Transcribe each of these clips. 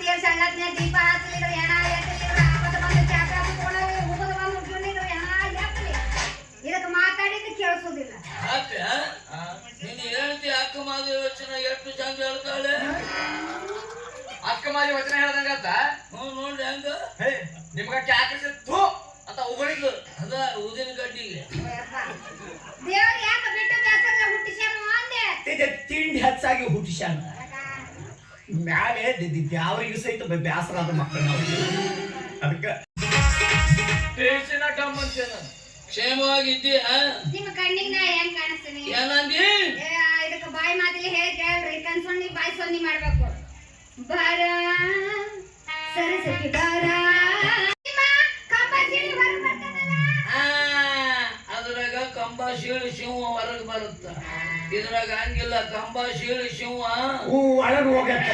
ತೀರ್ ಸಂಗತ್ನೆ ದೀಪ ಹಚ್ಚಲಿದ್ರು ಹೆಣ ಎತ್ತಲಿದ್ರು ಆಪದ ಬಂದು ಚಾಪೆ ಹಾಕೊಂಡೋಗಿ ಉಗದ ಬಂದು ಉಜ್ಜುನಿದ್ರು ಹೆಣ ಎತ್ತಲಿ ಇದಕ್ಕೆ ಮಾತಾಡಿದ್ದು ಕೇಳಿಸೋದಿಲ್ಲ. ನೀನು ಹೇಳ್ತಿ ಅಕ್ಕ ಮಾದಿ ವಚನ ಎಷ್ಟು ಚಂದ ಹೇಳ್ತಾಳೆ. ಅಕ್ಕ ಮಾದಿ ವಚನ ಹೇಳ್ದಂಗತ್ತ ನೋಡ್ರಿ ಹಂಗ ನಿಮ್ಗ ಕ್ಯಾಕಿಸಿತ್ತು ಅಂತ ಉಗಳಿದ್ಲು ಅದ ಊದಿನ ಗಡ್ಡಿಗೆ ದೇವ್ರು ಯಾಕೆ ಬಿಟ್ಟು ಬೇಸರ ಹುಟ್ಟಿಸ್ಯಾನು ಅಂದೆ. ತಿಂಡಿ ಹೆಚ್ಚಾಗಿ ಹುಟ್ಟಿಸ್ಯಾನ ಮ್ಯಾಲೆ ಯಾವ್ರಿಗೆ ಸಹಿತ ಬ್ಯಾಸರ ಆದ ಮಕ್ಕಳು ನಾವು ಅದಕ್ಕೆ ಕ್ಷೇಮವಾಗಿದ್ದೀಯ? ನಿಮ್ಮ ಕಣ್ಣಿಗೆ ನಾ ಹೆಂಗ್ ಕಾಣಿಸ್ತೀನಿ? ಏನಂದಿ? ಇದಕ್ಕೆ ಬಾಯಿ ಮಾತಿಲಿ ಹೇಳಿ ಕೇಳ್ರಿ ಕಣ್ ಸೊನ್ನಿ ಬಾಯಿ ಸೊನ್ನಿ ಮಾಡ್ಬೇಕು. ಬಾರ ಸರಸ್ವತಿ ಬಾರ ಅದ್ರಾಗ ಕಂಬ ಶೀಳು ಶಿವ ಹೊರಗ್ ಬರುತ್ತ. ಇದ್ರಾಗ ಹಂಗಿಲ್ಲ, ಕಂಬ ಶೀಳು ಶಿವ ಒಳಗೆ ಹೋಗತ್ತ.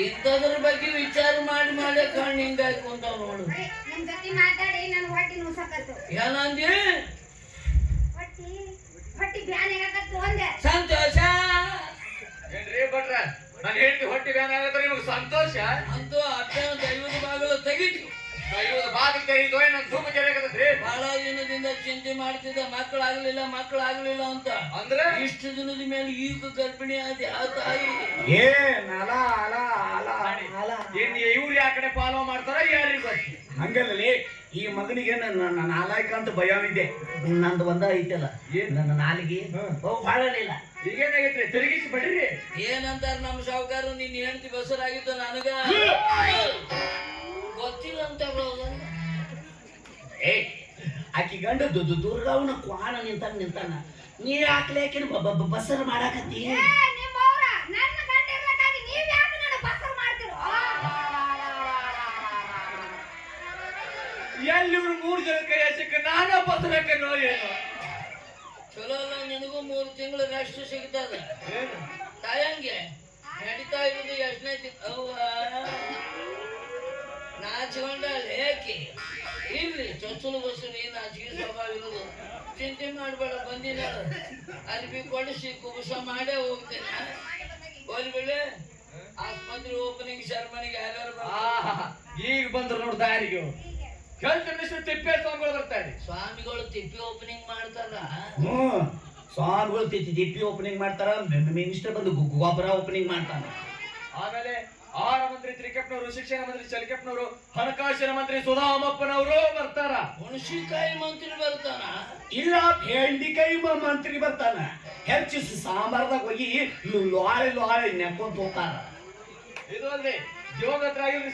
ಇಂಥದ್ರ ಬಗ್ಗೆ ವಿಚಾರ ಮಾಡಿ ಮಾಡಿ ಕಣ್ಣು ಹಿಂಗಾಗಿ ಕುಂತಾವ್ ನೋಡು. ನಿಮ್ ಜೊತೆ ಮಾತಾಡಿ ನನ್ ಹೊಟ್ಟಿ ನುಸಕತ್ತು. ಏನಂದಿ? ಹೊಟ್ಟಿ ಬ್ಯಾನ್ ಆಗತ್ತು ಅಂದೆ. ಸಂತೋಷ ಏನ್ರಿ ಭಟ್ರ ನಾನು ಹೇಳ್ತಿ ಹೊಟ್ಟಿ ಬ್ಯಾನ್ ಆಗತ್ತ ನಿಮ್ಗೆ ಸಂತೋಷ ಅಂತೂ ಅಪ್ಪನ ದೈವದ ಬಾಗಿಲು ತೆಗಿತು. ದೈವದ ಬಾಗಿಲು ತೆಗೆದು ನನ್ ಧೂಮ ಕೆರೆಯಾಗತ್ರಿ. ಬಹಳ ದಿನದಿಂದ ಚಿಂತೆ ಮಾಡ್ತಿದ್ದ ಮಕ್ಕಳಾಗ್ಲಿಲ್ಲ ಅಂತ. ಅಂದ್ರೆ ಇಷ್ಟು ದಿನದ ಮೇಲೆ ಈಗ ಗರ್ಭಿಣಿ ಆದ ಆ ತಾಯಿ ಏ ನಲ ಅಲ ಅಲ ಅಲ ಇನ್ ಇವ್ರು ಯಾ ಕಡೆ ಫಾಲೋ ಮಾಡ್ತಾರ ಯಾರಿಗೂ ಗೊತ್ತು. ಹಂಗಲ್ಲೇ ಈ ಮಗನಿಗೆ ನನ್ನ ನಾಲಾಯಕ ಅಂತ ಭಯವಿದ್ದೆ. ನಂದು ಒಂದ ಐತಲ್ಲ ನನ್ನ ನಾಲಿಗೆ ಬಾಳಲಿಲ್ಲ. ಈಗೇನಾಗೈತ್ರಿ ತಿರುಗಿಸಿ ಬಿಡ್ರಿ. ಏನಂತಾರ ನಮ್ಮ ಸಾವುಕಾರ, ನಿನ್ ಹೆಂಡತಿ ಬಸರಾಗಿತ್ತು ನನಗ ಗೊತ್ತಿಲ್ಲ ಅಂತ. ಏ ಆಕಿ ಗಂಡ ದುರ್ಗಾವನ ಕ್ವಾಣ ನಿಂತಾನ ನೀ ಹಾಕ್ಲೇಕಿನ ಬಸರ ಮಾಡಾಕತ್ತಿ. ನಿಮ್ಮವ್ರ ನನ್ನ ಗಂಡ ಇರ್ಬೇಕಾಗಿ ನೀವ್ ಯಾಕೆ ನನ್ನ ಬಸರ್ ಮಾಡ್ತಿರೋ? ಎಲ್ಲಿ ಇವ್ರು 3 ಜನ ಕೈ ಹಚ್ಚಕ್ಕೆ ನಾನಾ ಬಸರಕ್ಕೆ ಏನು ಚಲೋ ಅಲ್ಲ, ನಿನಗೂ 3 ತಿಂಗಳು ರೆಸ್ಟ್ ಸಿಗ್ತದ. ತಾಯಂಗೆ ನಡೀತಾ ಇರೋದು ಎಷ್ಟನೇ ನಾಚಿಕೊಂಡ ಲೇಕಿ ಇರ್ಲಿ ಚೊಚ್ಚಲು ಬಸ್ಸು ನೀನು ನಾಚಿಗೆ ಸ್ವಭಾವ ಇರೋದು. ಚಿಂತೆ ಮಾಡಬೇಡ, ಬಂದಿನ ಅರ್ಬಿ ಕೊಡಿಸಿ ಕುಬಸ ಮಾಡೇ ಹೋಗ್ತೇನೆ. ಹೋಲ್ಬಿಡೆ ಆಸ್ಪತ್ರೆ ಓಪನಿಂಗ್ ಶರ್ಮನಿಗೆ ಯಾರ್ಯಾರು ಈಗ ಬಂದ್ರು ನೋಡ್ ದಾರಿಗೆ ಹೆಲ್ತ್ ಮಿನಿಸ್ಟರ್ ತಿಪ್ಪೇ ಸ್ವಾಮಿಗಳು ಬರ್ತಾರೆ. ಸ್ವಾಮಿಗಳು ತಿಪ್ಪಿ ಓಪನಿಂಗ್ ಮಾಡ್ತಾರ. ಸ್ವಾಮಿಗಳು ತಿಪ್ಪಿ ಓಪನಿಂಗ್ ಮಾಡ್ತಾರ. ಮಿನಿಸ್ಟರ್ ಬಂದು ಗೊಬ್ಬರ ಓಪನಿಂಗ್ ಮಾಡ್ತಾರ. ಆಮೇಲೆ ಆಹಾರ ಮಂತ್ರಿ ತ್ರಿಕೆಪ್ನವರು, ಶಿಕ್ಷಣ ಮಂತ್ರಿ ಚಲಿಕೆಪ್ನವರು, ಹಣಕಾಸಿನ ಮಂತ್ರಿ ಸುಧಾಮಪ್ಪನವರು ಬರ್ತಾರ. ಹುಣಸಿಕಾಯಿ ಮಂತ್ರಿ ಬರ್ತಾನ. ಇಲ್ಲ ಬೆಂಡಿಕಾಯಿ ಮಂತ್ರಿ ಬರ್ತಾನ. ಹೆಚ್ಚು ಸಾಂಬಾರ್ದಾಗ ಹೋಗಿ ಲೋಳೆ ನೆಕ್ಕೊಂತ ಹೋಗ್ತಾರ. ಇದು ಅಲ್ರಿ ದಿವಂಗತರ ಆಗಿರ್ರಿ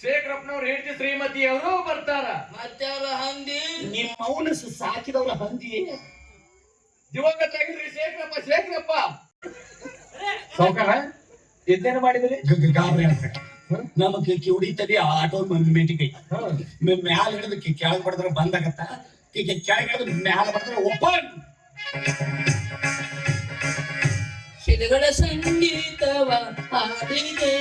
ಶೇಖರಪ್ಪನವ್ರು ಹೆಂಡತಿ ಶ್ರೀಮತಿ ಅವರು ಬರ್ತಾರ. ಮತ್ತಾರ ಹಂದಿ ನಿಮ್ಮ ಅವನ ಸಾಕಿದವ್ರ ಹಂದಿ. ದಿವಂಗತ ಆಗಿರ್ರಿ ಶೇಖರಪ್ಪ ಸೌಕರ ಎದ್ದೇನು ಮಾಡಿದ್ರಿ? ಗಾಬರಿ ನಮಗೆ ಕಿವುಡಿ ತಡಿ ಆಟೋ ಮೆಟಿಕೈ ಮ್ಯಾಲ ಹಿಡಿದು ಕೆಳಗೆ ಬಡದ್ರೆ ಬಂದಾಗತ್ತ. ಕೆಳಗೆ ಹಿಡಿದು ಮ್ಯಾಲ ಬಡದ್ರೆ ಓಪನ್. ಸಿಲಗಳ ಸಂಗೀತವ ಹಾಡಿದೆ